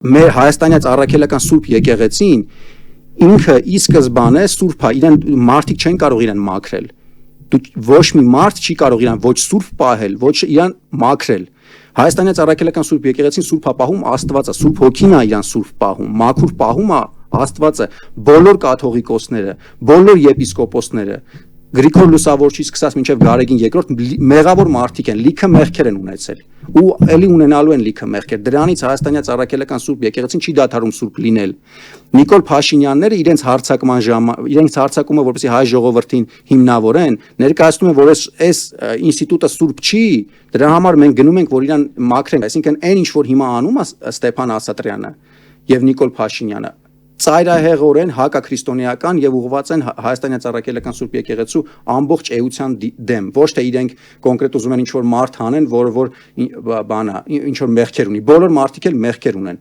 մեր հայաստանյաց առաքելական Սուրբ եկեղեցին ինքը ի սկզբանե Սուրբ է, իրեն մարդիկ չեն կարող իրեն մաքրել։ Ոչ մի մարդ չի կարող իրան ոչ Սուրբ պահել, ոչ իրան մաքրել։ Հայաստանյաց առաքելական Սուրբ եկեղեցին Սուրբ է պահում Աստվածը, Սուրբ Հոգին է իրան Սուրբ պահում, մաքուր պահում է Աստվածը, բոլոր կաթողիկոսները, բոլոր եպիսկոպոսները, Գրիգոր Լուսավորչից սկսած մինչև Գարեգին II մեղավոր մարդիկ են, լիքը մեղքեր են ունեցել ու ելի ունենալու են լիքը մեղքեր։ Դրանից հայաստանյաց առաքելական Սուրբ եկեղեցին չի դադարում Սուրբ լինել։ Նիկոլ Փաշինյանները իրենց հարձակումը որպեսզի հայ ժողովրդին հիմնավորեն, ներկայացնում են, որ այս ինստիտուտը Սուրբ չի, դրա համար մենք գնում ենք, որ իրան մաքրենք, այսինքն այն ինչ որ հիմա անում է Ստեփան Ասատրյանը եւ Նիկոլ Փաշինյանը ծայրահեղորեն հակաքրիստոնեական եւ ուղղված են հայաստանյաց առաքելական Սուրբ եկեղեցու ամբողջ էության դեմ, ոչ թե իրենք կոնկրետ ուզում են ինչ որ մարդ հանեն, որ ինչ որ մեղքեր ունի, բոլոր մարդիկ էլ մեղքեր ունեն։